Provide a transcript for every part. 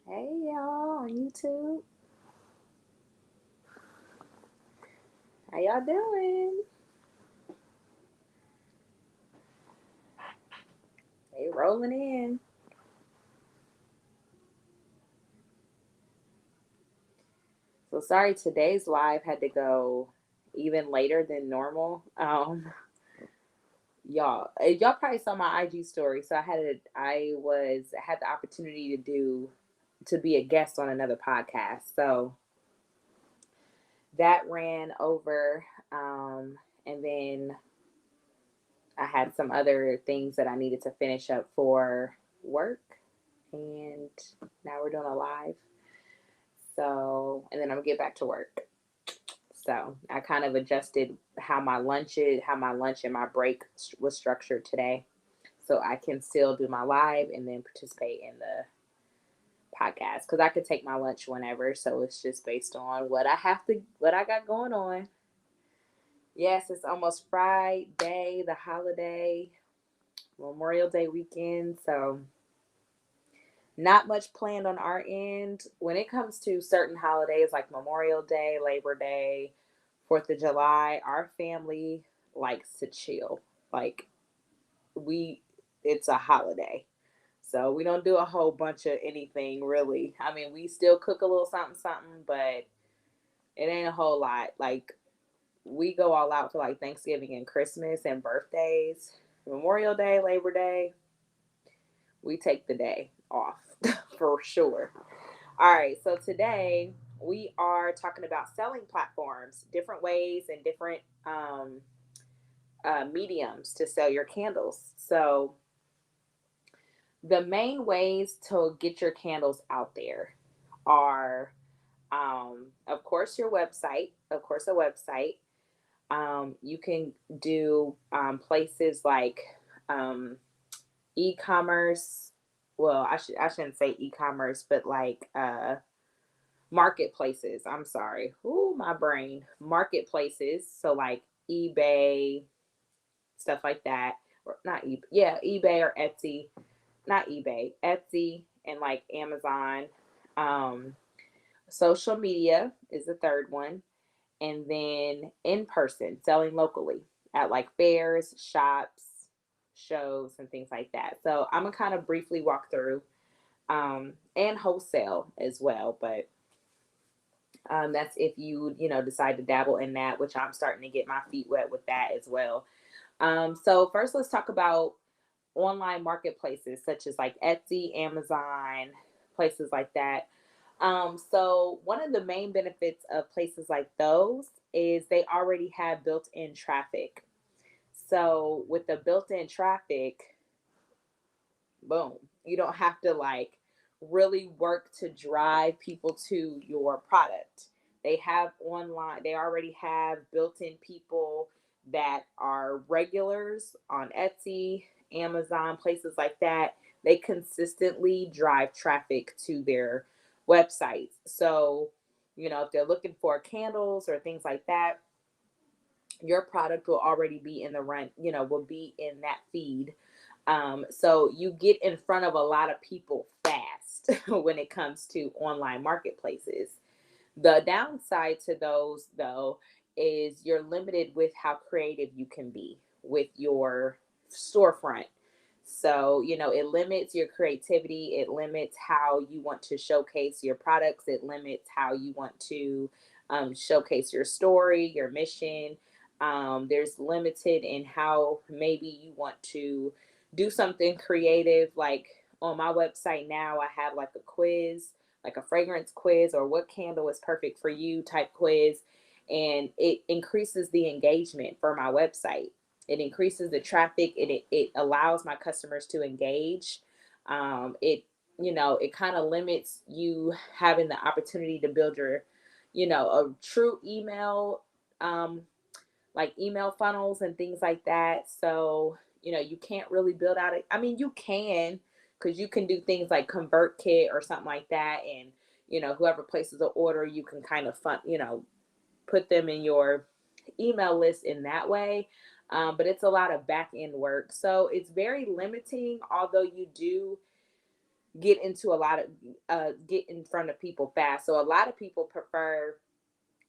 Hey y'all on YouTube. How y'all doing? They rolling in. So sorry today's live had to go even later than normal. Y'all probably saw my IG story. So I had the opportunity to be a guest on another podcast. So that ran over and then I had some other things that I needed to finish up for work, and now we're doing a live. So, and then I'm gonna get back to work. So I kind of adjusted how my lunch and my break was structured today, so I can still do my live and then participate in the podcast because I could take my lunch whenever. So it's just based on what I got going on. Yes, it's almost Friday, the holiday, Memorial Day weekend. So not much planned on our end when it comes to certain holidays like Memorial Day, Labor Day, 4th of July. Our family likes to chill. Like, we, it's a holiday. So we don't do a whole bunch of anything really. I mean, we still cook a little something, something, but it ain't a whole lot. Like, we go all out for like Thanksgiving and Christmas and birthdays. Memorial Day, Labor Day, we take the day off for sure. All right, so today we are talking about selling platforms, different ways and different mediums to sell your candles. So, the main ways to get your candles out there are, of course, your website, of course, a website. You can do places like um, e-commerce. Well, I shouldn't say e-commerce, but like marketplaces. I'm sorry. Ooh, my brain. Marketplaces. So like eBay, stuff like that. Or not eBay. Yeah, eBay or Etsy. Not eBay. Etsy and like Amazon. Um, Social media is the third one. And then in person, selling locally at like fairs, shops, shows, and things like that. So I'm gonna kind of briefly walk through and wholesale as well. But that's if you decide to dabble in that, which I'm starting to get my feet wet with that as well. So first, let's talk about online marketplaces such as like Etsy, Amazon, places like that. So one of the main benefits of places like those is they already have built-in traffic. So with the built-in traffic, boom, you don't have to like really work to drive people to your product. They already have built-in people that are regulars on Etsy, Amazon, places like that. They consistently drive traffic to their websites. So, if they're looking for candles or things like that, your product will already be in the run, will be in that feed. So you get in front of a lot of people fast when it comes to online marketplaces. The downside to those, though, is you're limited with how creative you can be with your storefront. So, it limits your creativity. It limits how you want to showcase your products. It limits how you want to showcase your story, your mission. There's limited in how maybe you want to do something creative. Like on my website now, I have like a quiz, like a fragrance quiz or what candle is perfect for you type quiz. And it increases the engagement for my website. It increases the traffic. It allows my customers to engage. It kind of limits you having the opportunity to build a true email, like email funnels and things like that. So, you can't really build out it. I mean, you can, because you can do things like ConvertKit or something like that. And, whoever places an order, you can kind of put them in your email list in that way. But it's a lot of back end work. So it's very limiting, although you do get into a lot of get in front of people fast. So a lot of people prefer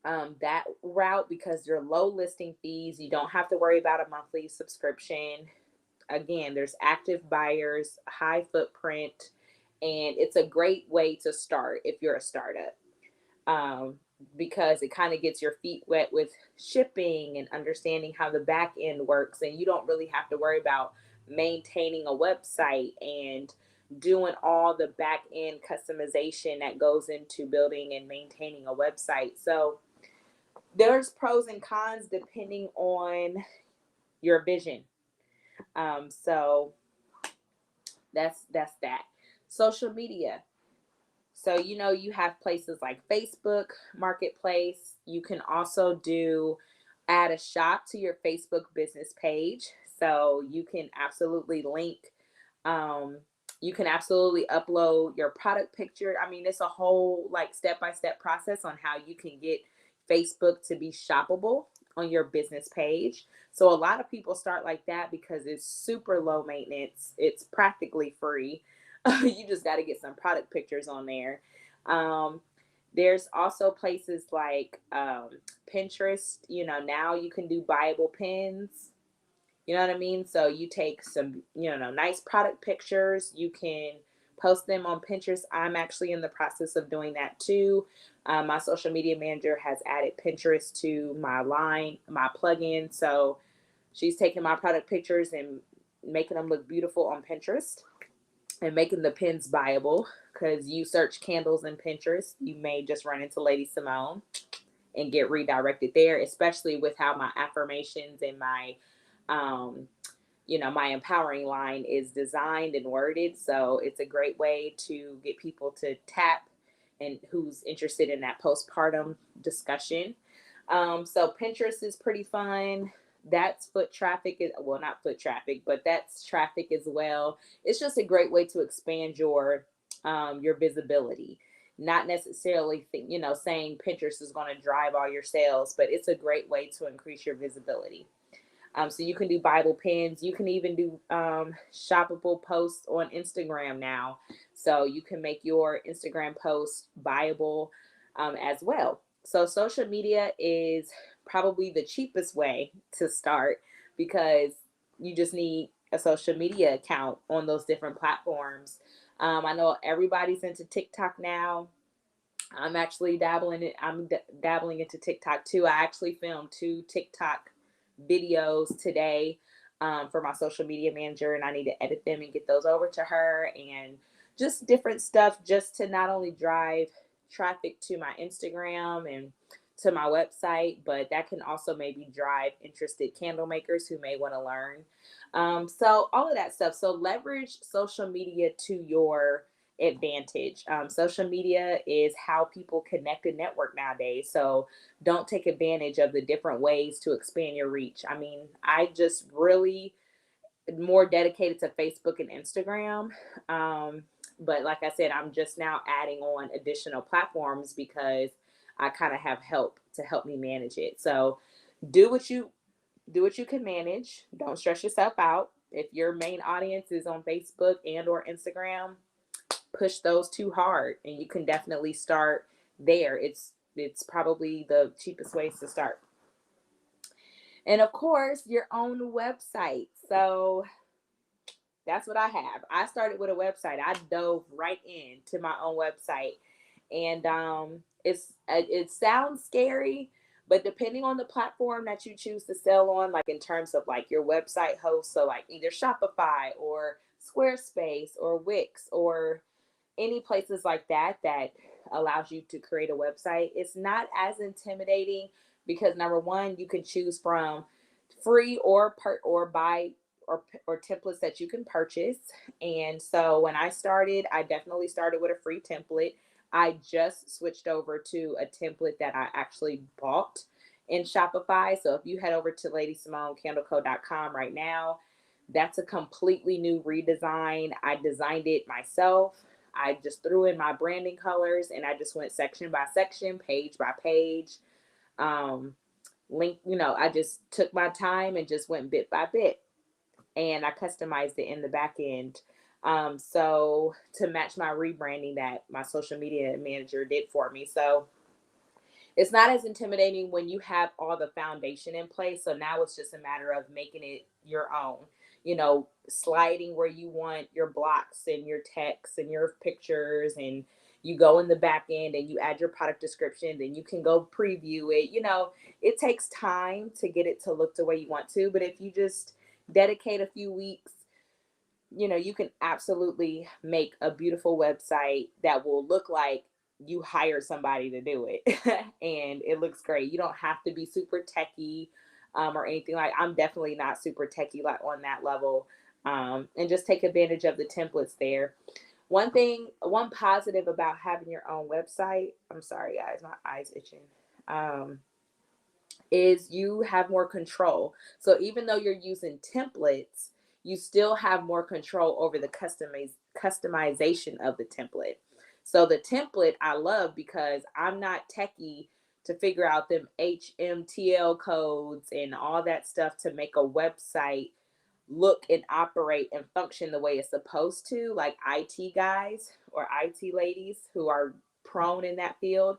that route because they're low listing fees. You don't have to worry about a monthly subscription. Again, there's active buyers, high footprint, and it's a great way to start if you're a startup, because it kind of gets your feet wet with shipping and understanding how the back end works. And you don't really have to worry about maintaining a website and doing all the back end customization that goes into building and maintaining a website. So there's pros and cons depending on your vision. So that's that. Social media. So, you have places like Facebook Marketplace. You can also add a shop to your Facebook business page. So you can absolutely um, you can absolutely upload your product picture. I mean, it's a whole like step-by-step process on how you can get Facebook to be shoppable on your business page. So a lot of people start like that because it's super low maintenance. It's practically free. You just got to get some product pictures on there. Um, there's also places like Pinterest. Now you can do buyable pins. You know what I mean? So you take some, nice product pictures. You can post them on Pinterest. I'm actually in the process of doing that too. My social media manager has added Pinterest to my plugin. So she's taking my product pictures and making them look beautiful on Pinterest and making the pins buyable, because you search candles in Pinterest, you may just run into Lady Simone and get redirected there, especially with how my affirmations and um, my empowering line is designed and worded. So it's a great way to get people to tap and who's interested in that postpartum discussion. So Pinterest is pretty fun. That's foot traffic. Well, not foot traffic, but that's traffic as well. It's just a great way to expand your visibility. Not necessarily saying Pinterest is going to drive all your sales, but it's a great way to increase your visibility. So you can do Bible pins. You can even do shoppable posts on Instagram now. So you can make your Instagram posts buyable as well. So social media is probably the cheapest way to start, because you just need a social media account on those different platforms. I know everybody's into TikTok now. I'm actually dabbling into TikTok too. I actually filmed 2 TikTok videos today for my social media manager, and I need to edit them and get those over to her, and just different stuff just to not only drive traffic to my Instagram and to my website, but that can also maybe drive interested candle makers who may want to learn. So all of that stuff. So leverage social media to your advantage. Social media is how people connect and network nowadays. So don't take advantage of the different ways to expand your reach. I mean, I just really more dedicated to Facebook and Instagram. But like I said, I'm just now adding on additional platforms because I kind of have help to help me manage it. So do what you can manage. Don't stress yourself out. If your main audience is on Facebook and or Instagram, push those too hard, and you can definitely start there. It's probably the cheapest ways to start. And of course, your own website. So that's what I have. I started with a website. I dove right into my own website, and it sounds scary, but depending on the platform that you choose to sell on, like in terms of like your website host, so like either Shopify or Squarespace or Wix or any places like that that allows you to create a website, it's not as intimidating, because number one, you can choose from free or buy or templates that you can purchase. And so when I started, I definitely started with a free template. I just switched over to a template that I actually bought in Shopify. So if you head over to LadySimoneCandleCo.com right now, that's a completely new redesign. I designed it myself. I just threw in my branding colors, and I just went section by section, page by page. I just took my time and just went bit by bit, and I customized it in the back end. So to match my rebranding that my social media manager did for me. So it's not as intimidating when you have all the foundation in place. So now it's just a matter of making it your own, sliding where you want your blocks and your text and your pictures, and you go in the back end and you add your product description, then you can go preview it. It takes time to get it to look the way you want to, but if you just dedicate a few weeks, you can absolutely make a beautiful website that will look like you hired somebody to do it. And it looks great. You don't have to be super techie, or anything. Like, I'm definitely not super techie like on that level. And just take advantage of the templates there. One positive about having your own website, I'm sorry guys, my eyes itching. Is you have more control. So even though you're using templates, you still have more control over the customization of the template. So the template I love because I'm not techie to figure out them HTML codes and all that stuff to make a website look and operate and function the way it's supposed to, like IT guys or IT ladies who are prone in that field.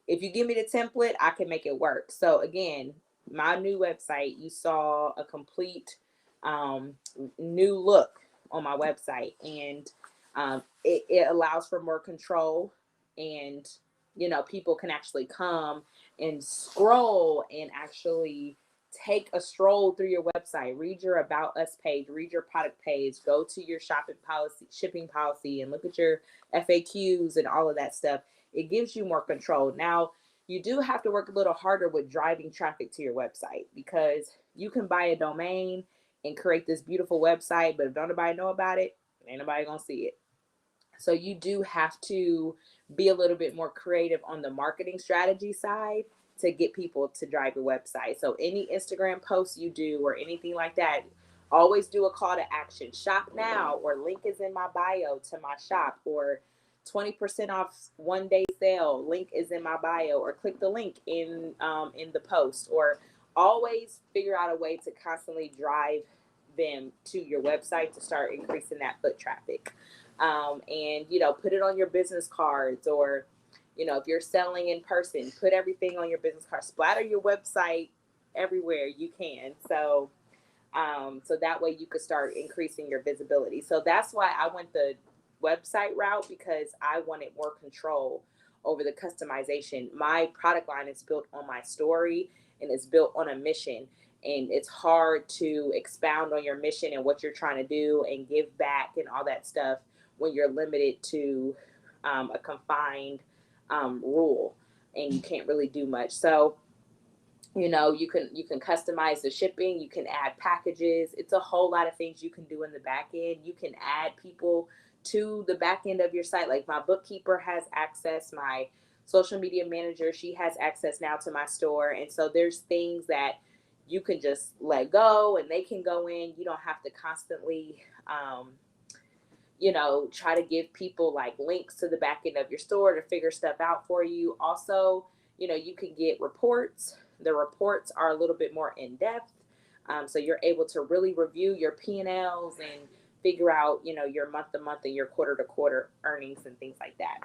If you give me the template, I can make it work. So again, my new website, you saw a complete new look on my website, and it allows for more control, and people can actually come and scroll and actually take a stroll through your website, read your about us page, read your product page, go to your shipping policy, and look at your FAQs and all of that stuff. It gives you more control. Now, you do have to work a little harder with driving traffic to your website, because you can buy a domain and create this beautiful website, but if don't nobody know about it, ain't nobody gonna see it. So you do have to be a little bit more creative on the marketing strategy side to get people to drive your website. So any Instagram posts you do or anything like that, always do a call to action. Shop now, or link is in my bio to my shop, or 20% off 1 day sale. Link is in my bio, or click the link in the post, or always figure out a way to constantly drive them to your website to start increasing that foot traffic. And put it on your business cards, or if you're selling in person, put everything on your business card. Splatter your website everywhere you can. So that way you could start increasing your visibility. So that's why I went the website route, because I wanted more control over the customization. My product line is built on my story, and it's built on a mission. And it's hard to expound on your mission and what you're trying to do and give back and all that stuff when you're limited to a confined rule, and you can't really do much. So you can customize the shipping, you can add packages. It's a whole lot of things you can do in the back end. You can add people to the back end of your site. Like, my bookkeeper has access, my social media manager, she has access now to my store. And so there's things that you can just let go and they can go in. You don't have to constantly try to give people like links to the back end of your store to figure stuff out for you. Also, you can get reports. The reports are a little bit more in depth. So you're able to really review your P&Ls and figure out, your month to month and your quarter to quarter earnings and things like that.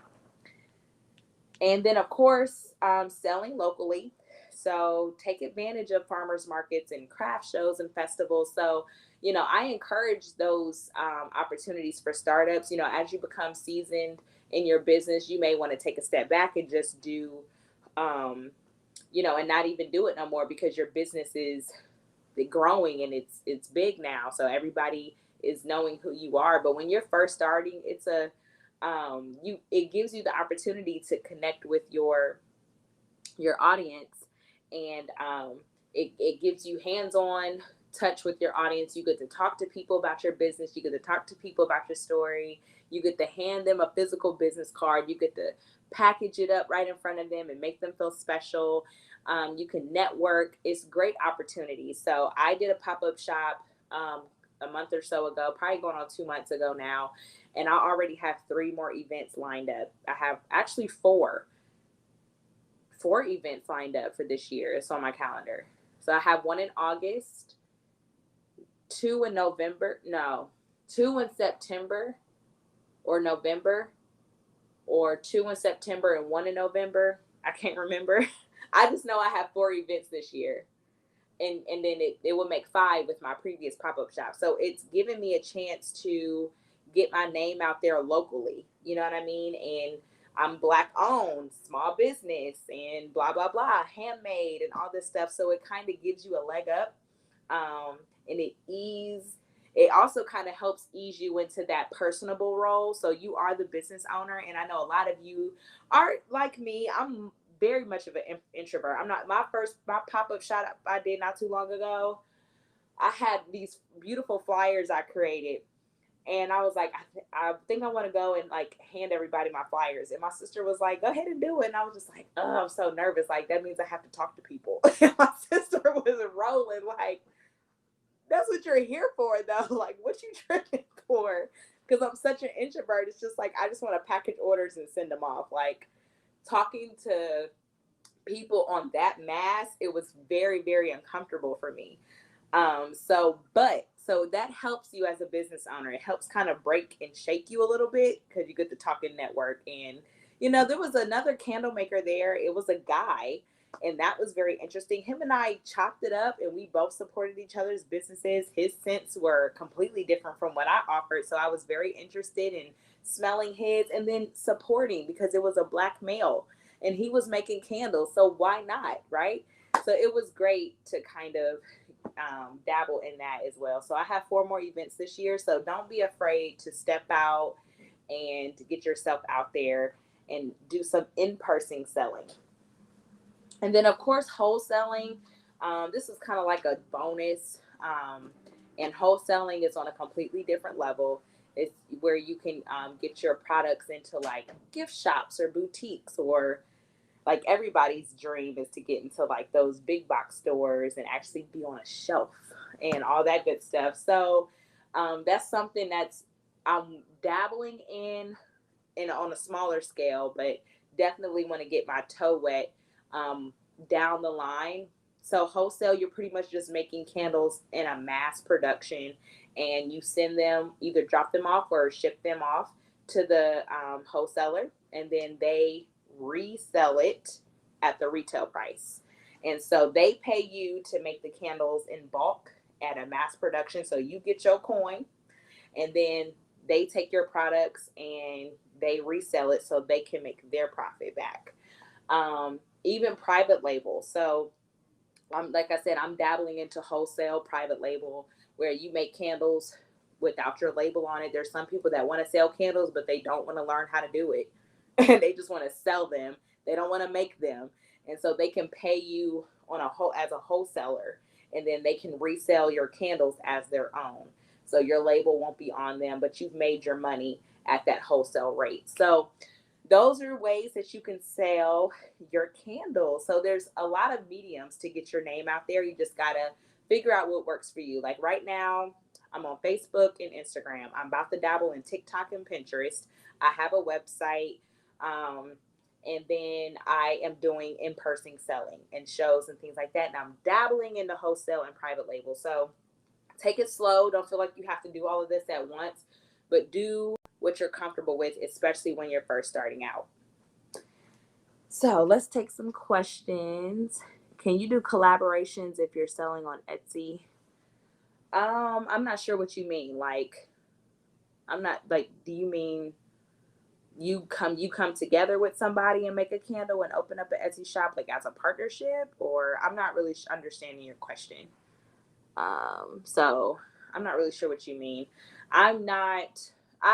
And then, of course, selling locally. So take advantage of farmers markets and craft shows and festivals. So, I encourage those opportunities for startups. As you become seasoned in your business, you may want to take a step back and just do, and not even do it no more, because your business is growing and it's big now. So everybody is knowing who you are. But when you're first starting, it gives you the opportunity to connect with your audience, and it gives you hands-on touch with your audience. You get to talk to people about your business, you get to talk to people about your story, you get to hand them a physical business card, you get to package it up right in front of them and make them feel special. You can network. It's great opportunity. So I did a pop-up shop a month or so ago, probably going on 2 months ago now, and I already have 3 more events lined up. I have actually four events lined up for this year. It's on my calendar. So I have one in August, 2 in November. No, 2 in September or November, or 2 in September and 1 in November. I can't remember. I just know I have 4 events this year. And then it will make 5 with my previous pop-up shop. So it's given me a chance to get my name out there locally. You know what I mean? And I'm Black owned, small business, and blah, blah, blah, handmade and all this stuff. So it kind of gives you a leg up. And it also kind of helps ease you into that personable role. So you are the business owner. And I know a lot of you are like me. I'm very much of an introvert. I'm not, my pop-up shop I did not too long ago, I had these beautiful flyers I created. And I was like, I think I want to go and like hand everybody my flyers. And my sister was like, go ahead and do it. And I was just like, oh, I'm so nervous. Like, that means I have to talk to people. And my sister was rolling like, that's what you're here for, though. Like, what you tripping for? Because I'm such an introvert. It's just like, I just want to package orders and send them off. Like, talking to people on that mass, it was very, very uncomfortable for me. So that helps you as a business owner. It helps kind of break and shake you a little bit because you get to talk and network. And, there was another candle maker there. It was a guy, and that was very interesting. Him and I chopped it up, and we both supported each other's businesses. His scents were completely different from what I offered. So I was very interested in smelling his and then supporting because it was a Black male and he was making candles. So why not? Right. So it was great to kind of dabble in that as well. So I have 4 more events this year. So don't be afraid to step out and to get yourself out there and do some in-person selling. And then, of course, wholesaling. This is kind of like a bonus. And wholesaling is on a completely different level. It's where you can get your products into like gift shops or boutiques, or like everybody's dream is to get into like those big box stores and actually be on a shelf and all that good stuff. So that's something that's I'm dabbling in on a smaller scale, but definitely want to get my toe wet down the line. So wholesale, you're pretty much just making candles in a mass production, and you send them, either drop them off or ship them off to the wholesaler, and then they resell it at the retail price. And so they pay you to make the candles in bulk at a mass production. So you get your coin, and then they take your products and they resell it so they can make their profit back. Even private label. So like I said, I'm dabbling into wholesale private label, where you make candles without your label on it. There's some people that want to sell candles, but they don't want to learn how to do it. And they just want to sell them. They don't want to make them. And so they can pay you as a wholesaler, and then they can resell your candles as their own. So your label won't be on them, but you've made your money at that wholesale rate. So those are ways that you can sell your candles. So there's a lot of mediums to get your name out there. You just got to figure out what works for you. Like right now, I'm on Facebook and Instagram. I'm about to dabble in TikTok and Pinterest. I have a website. And then I am doing in-person selling and shows and things like that. And I'm dabbling into wholesale and private label. So take it slow. Don't feel like you have to do all of this at once, but do what you're comfortable with, especially when you're first starting out. So let's take some questions. Can you do collaborations if you're selling on Etsy? I'm not sure what you mean. Like, do you mean you come together with somebody and make a candle and open up an Etsy shop, like as a partnership? Or I'm not really understanding your question. So I'm not really sure what you mean. I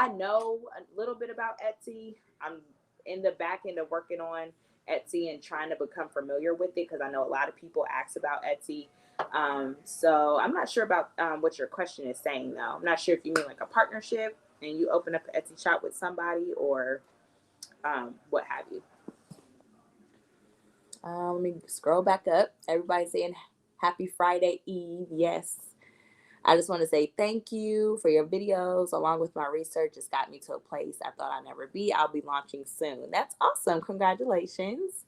know a little bit about Etsy. I'm in the back end of working on Etsy and trying to become familiar with it, because I know a lot of people ask about Etsy. So I'm not sure about what your question is saying, though. I'm not sure if you mean like a partnership and you open up an Etsy shop with somebody, or what have you. Let me scroll back up. Everybody's saying happy Friday Eve. Yes. I just want to say thank you for your videos. Along with my research, it's got me to a place I thought I'd never be. I'll be launching soon. That's awesome. Congratulations.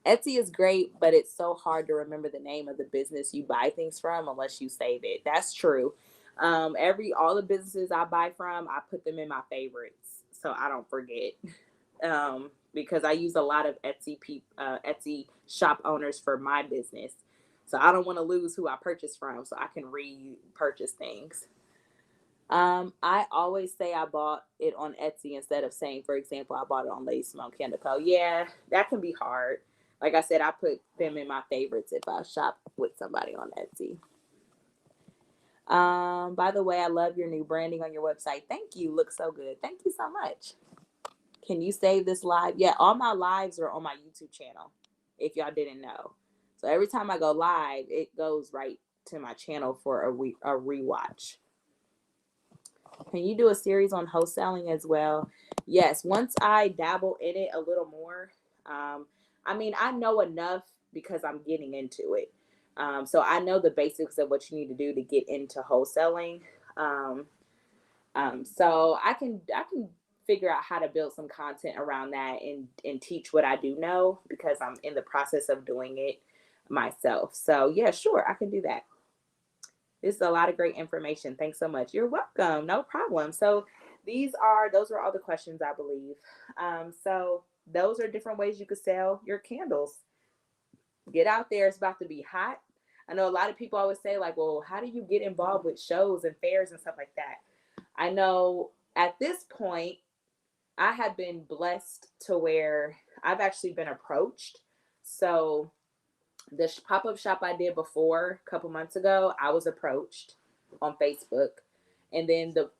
Etsy is great, but it's so hard to remember the name of the business you buy things from unless you save it. That's true. All the businesses I buy from, I put them in my favorites so I don't forget. Because I use a lot of Etsy shop owners for my business. So I don't want to lose who I purchase from, so I can repurchase things. I always say I bought it on Etsy instead of saying, for example, I bought it on LadyC Candy Co. Yeah, that can be hard. Like I said, I put them in my favorites if I shop with somebody on Etsy. By the way, I love your new branding on your website. Thank you. Looks so good. Thank you so much. Can you save this live? Yeah, all my lives are on my YouTube channel, if y'all didn't know. So every time I go live, it goes right to my channel for a rewatch. Can you do a series on wholesaling as well? Yes, once I dabble in it a little more. I mean, I know enough because I'm getting into it. So I know the basics of what you need to do to get into wholesaling. So I can figure out how to build some content around that and teach what I do know because I'm in the process of doing it myself. So yeah, sure, I can do that. This is a lot of great information. Thanks so much. You're welcome. No problem. So those are all the questions, I believe. So those are different ways you could sell your candles. Get out there. It's about to be hot. I know a lot of people always say like, well, how do you get involved with shows and fairs and stuff like that? I know at this point, I have been blessed to where I've actually been approached. So the pop-up shop I did before a couple months ago, I was approached on Facebook, and then the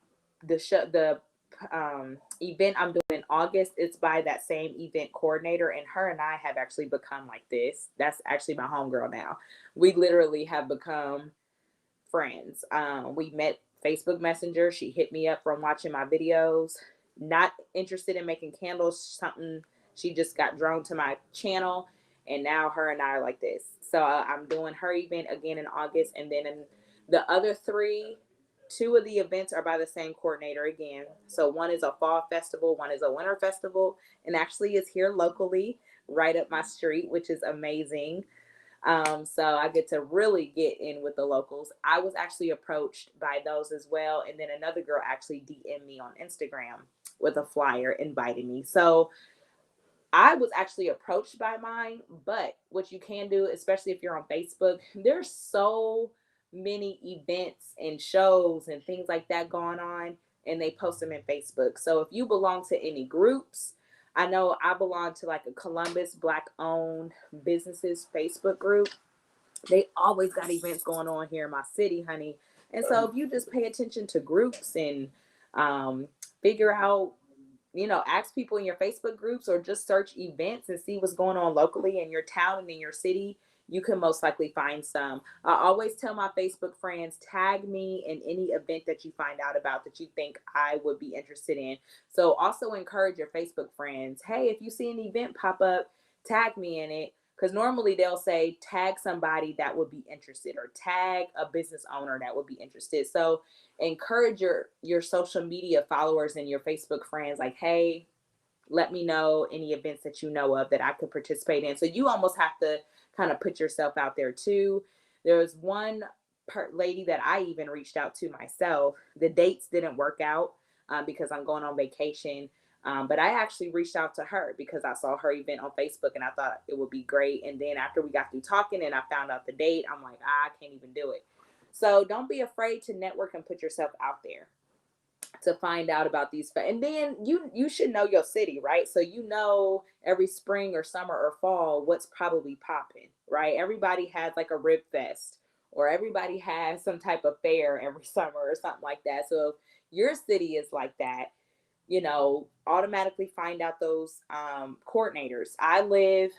event I'm doing in August, it's by that same event coordinator, and her and I have actually become like this. That's actually my homegirl now. We literally have become friends. We met Facebook Messenger. She hit me up from watching my videos. Not interested in making candles, something she just got drawn to my channel, and now her and I are like this. So I'm doing her event again in August, and then in the other two of the events are by the same coordinator again. So one is a fall festival, one is a winter festival, and actually it's here locally, right up my street, which is amazing. So I get to really get in with the locals. I was actually approached by those as well. And then another girl actually DM'd me on Instagram with a flyer inviting me. So I was actually approached by mine, but what you can do, especially if you're on Facebook, there's so many events and shows and things like that going on, and they post them in Facebook. So if you belong to any groups, I know I belong to like a Columbus Black owned businesses Facebook group. They always got events going on here in my city, honey. And so if you just pay attention to groups and figure out, ask people in your Facebook groups or just search events and see what's going on locally in your town and in your city, you can most likely find some. I always tell my Facebook friends, tag me in any event that you find out about that you think I would be interested in. So also encourage your Facebook friends. Hey, if you see an event pop up, tag me in it. Because normally they'll say tag somebody that would be interested or tag a business owner that would be interested. So encourage your social media followers and your Facebook friends like, hey, let me know any events that you know of that I could participate in. So you almost have to kind of put yourself out there too. There was one lady that I even reached out to myself. The dates didn't work out because I'm going on vacation. But I actually reached out to her because I saw her event on Facebook and I thought it would be great. And then after we got through talking and I found out the date, I'm like, I can't even do it. So don't be afraid to network and put yourself out there to find out about these. And then you should know your city, right? So every spring or summer or fall what's probably popping, right? Everybody has like a rib fest or everybody has some type of fair every summer or something like that. So if your city is like that, automatically find out those coordinators. I live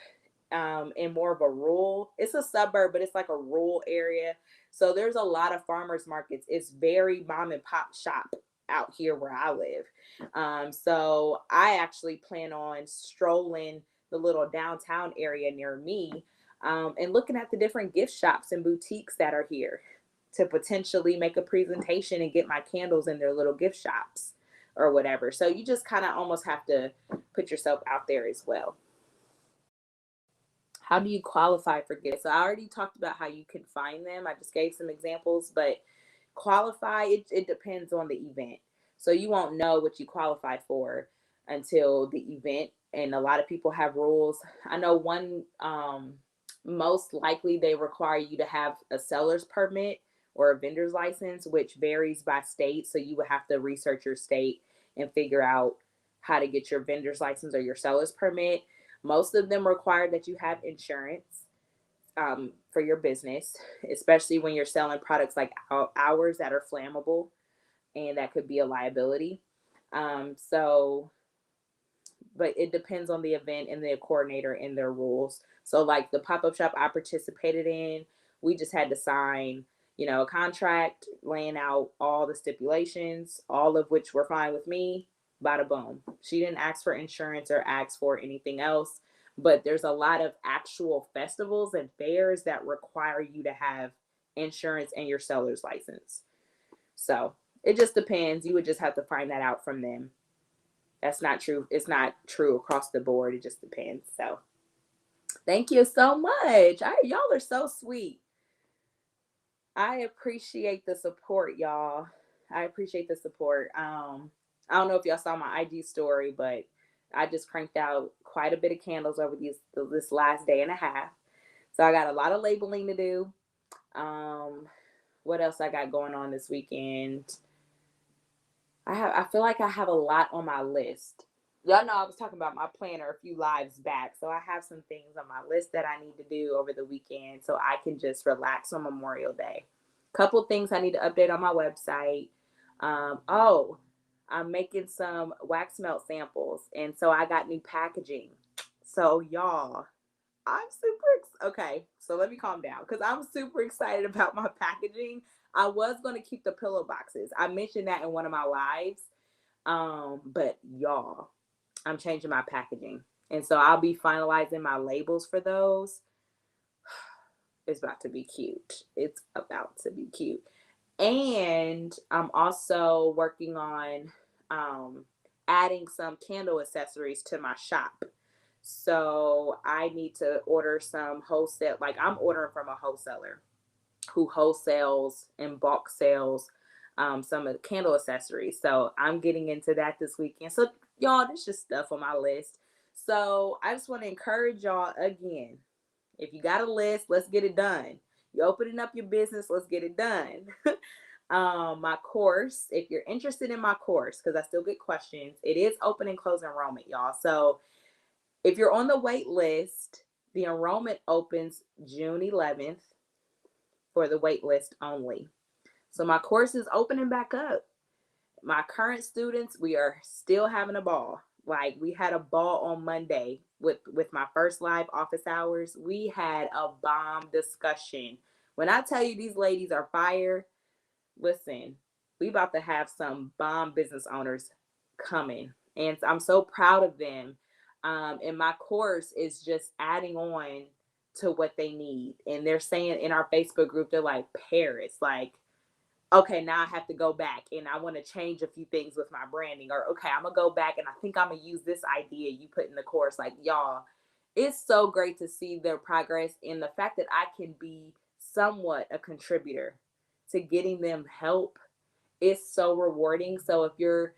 in more of a rural, it's a suburb, but it's like a rural area. So there's a lot of farmers markets. It's very mom and pop shop out here where I live. So I actually plan on strolling the little downtown area near me and looking at the different gift shops and boutiques that are here to potentially make a presentation and get my candles in their little gift shops or whatever. So you just kind of almost have to put yourself out there as well. How do you qualify for gifts? So I already talked about how you can find them. I just gave some examples, but qualify, it depends on the event. So you won't know what you qualify for until the event. And a lot of people have rules. I know one, most likely they require you to have a seller's permit or a vendor's license, which varies by state. So you would have to research your state and figure out how to get your vendor's license or your seller's permit. Most of them require that you have insurance for your business, especially when you're selling products like ours that are flammable and that could be a liability. So, but it depends on the event and the coordinator and their rules. So, like the pop up shop I participated in, we just had to sign, a contract laying out all the stipulations, all of which were fine with me. Bada boom. She didn't ask for insurance or ask for anything else. But there's a lot of actual festivals and fairs that require you to have insurance and your seller's license. So it just depends. You would just have to find that out from them. That's not true. It's not true across the board. It just depends. So thank you so much. Y'all are so sweet. I appreciate the support, y'all. I appreciate the support. I don't know if y'all saw my IG story, but I just cranked out quite a bit of candles over this last day and a half. So I got a lot of labeling to do. What else I got going on this weekend? I feel like I have a lot on my list. Y'all know I was talking about my planner a few lives back. So I have some things on my list that I need to do over the weekend so I can just relax on Memorial Day. Couple things I need to update on my website. I'm making some wax melt samples. And so I got new packaging. So y'all, okay, so let me calm down because I'm super excited about my packaging. I was going to keep the pillow boxes. I mentioned that in one of my lives. But y'all, I'm changing my packaging. And so I'll be finalizing my labels for those. It's about to be cute. It's about to be cute. And I'm also working on adding some candle accessories to my shop. So I need to order some wholesale, like I'm ordering from a wholesaler who wholesales and bulk sales some of the candle accessories. So I'm getting into that this weekend. So y'all, there's just stuff on my list. So I just want to encourage y'all again. If you got a list, let's get it done. You're opening up your business, let's get it done. My course, if you're interested in my course, because I still get questions, it is open and close enrollment, y'all. So if you're on the wait list, the enrollment opens June 11th for the wait list only. So my course is opening back up. My current students, we are still having a ball. Like we had a ball on Monday with my first live office hours. We had a bomb discussion. When I tell you these ladies are fire, listen, we about to have some bomb business owners coming. And I'm so proud of them. And my course is just adding on to what they need. And they're saying in our Facebook group, they're like, Paris, like, okay, now I have to go back and I want to change a few things with my branding. Or, okay, I'm going to go back and I think I'm going to use this idea you put in the course. Like, y'all, it's so great to see their progress and the fact that I can be somewhat a contributor to getting them help is so rewarding. So if you're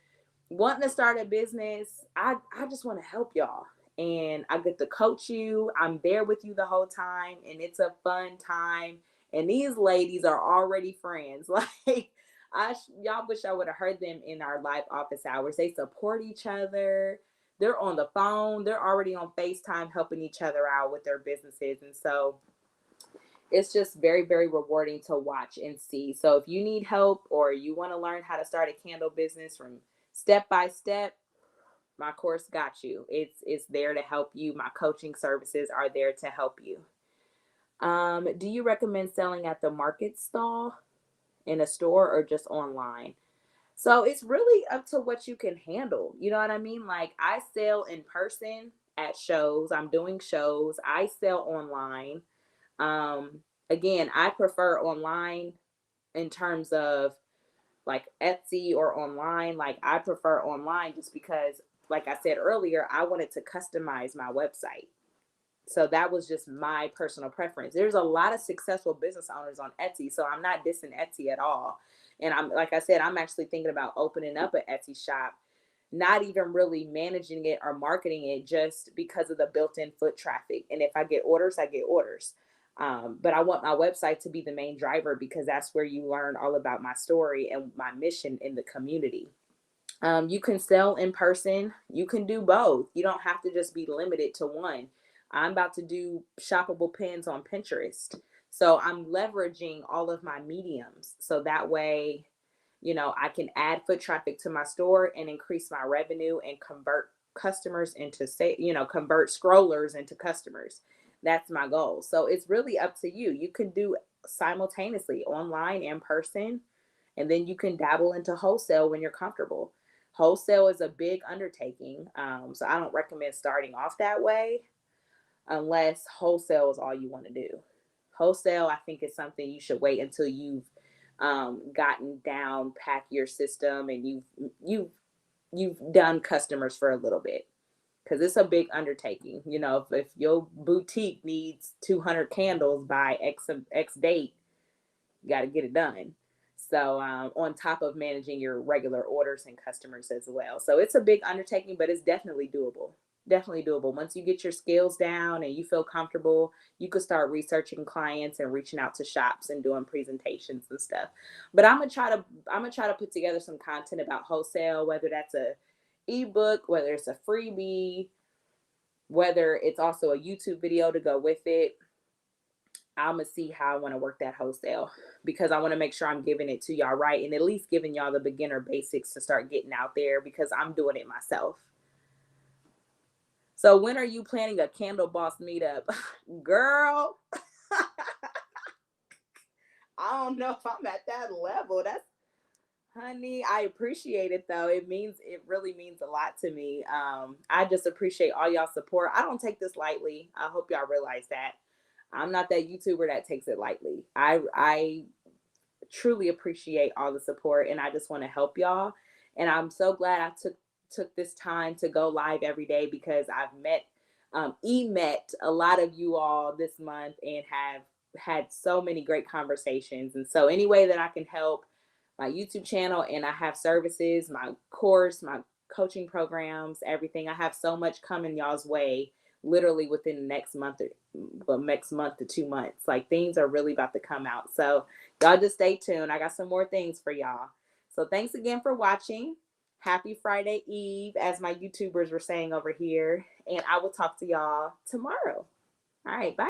wanting to start a business, I just want to help y'all. And I get to coach you. I'm there with you the whole time. And it's a fun time. And these ladies are already friends. Like, y'all wish I would have heard them in our live office hours. They support each other. They're on the phone. They're already on FaceTime helping each other out with their businesses. And so it's just very, very rewarding to watch and see. So if you need help or you want to learn how to start a candle business from step by step, my course got you. It's there to help you. My coaching services are there to help you. Do you recommend selling at the market stall in a store or just online? So it's really up to what you can handle. You know what I mean? Like I sell in person at shows. I'm doing shows. I sell online. Again, I prefer online in terms of like Etsy or online. Like I prefer online just because, like I said earlier, I wanted to customize my website. So that was just my personal preference. There's a lot of successful business owners on Etsy, so I'm not dissing Etsy at all. And I'm, like I said, I'm actually thinking about opening up an Etsy shop, not even really managing it or marketing it, just because of the built-in foot traffic. And if I get orders, I get orders. But I want my website to be the main driver, because that's where you learn all about my story and my mission in the community. You can sell in person. You can do both. You don't have to just be limited to one. I'm about to do shoppable pins on Pinterest. So I'm leveraging all of my mediums. So that way, I can add foot traffic to my store and increase my revenue and convert customers into, say, convert scrollers into customers. That's my goal. So it's really up to you. You can do simultaneously online and person, and then you can dabble into wholesale when you're comfortable. Wholesale is a big undertaking, so I don't recommend starting off that way unless wholesale is all you want to do. Wholesale, I think, is something you should wait until you've gotten down, pack your system, and you've done customers for a little bit, because it's a big undertaking. If your boutique needs 200 candles by X date, you got to get it done. So on top of managing your regular orders and customers as well. So it's a big undertaking, but it's definitely doable. Definitely doable. Once you get your skills down and you feel comfortable, you could start researching clients and reaching out to shops and doing presentations and stuff. But I'm gonna try to put together some content about wholesale, whether that's a ebook, whether it's a freebie, whether it's also a YouTube video to go with it. I'm gonna see how I want to work that wholesale, because I want to make sure I'm giving it to y'all right, and at least giving y'all the beginner basics to start getting out there, because I'm doing it myself. So when are you planning a candle boss meetup? Girl, I don't know if I'm at that level. That's, honey, I appreciate it though. It really means a lot to me. I just appreciate all y'all support. I don't take this lightly. I hope y'all realize that. I'm not that YouTuber that takes it lightly. I truly appreciate all the support, and I just want to help y'all. And I'm so glad I took this time to go live every day, because I've met a lot of you all this month and have had so many great conversations. And so any way that I can help my YouTube channel, and I have services, my course, my coaching programs, everything. I have so much coming y'all's way, literally within the next month to 2 months. Like, things are really about to come out. So y'all just stay tuned. I got some more things for y'all. So thanks again for watching. Happy Friday Eve, as my YouTubers were saying over here. And I will talk to y'all tomorrow. All right, bye.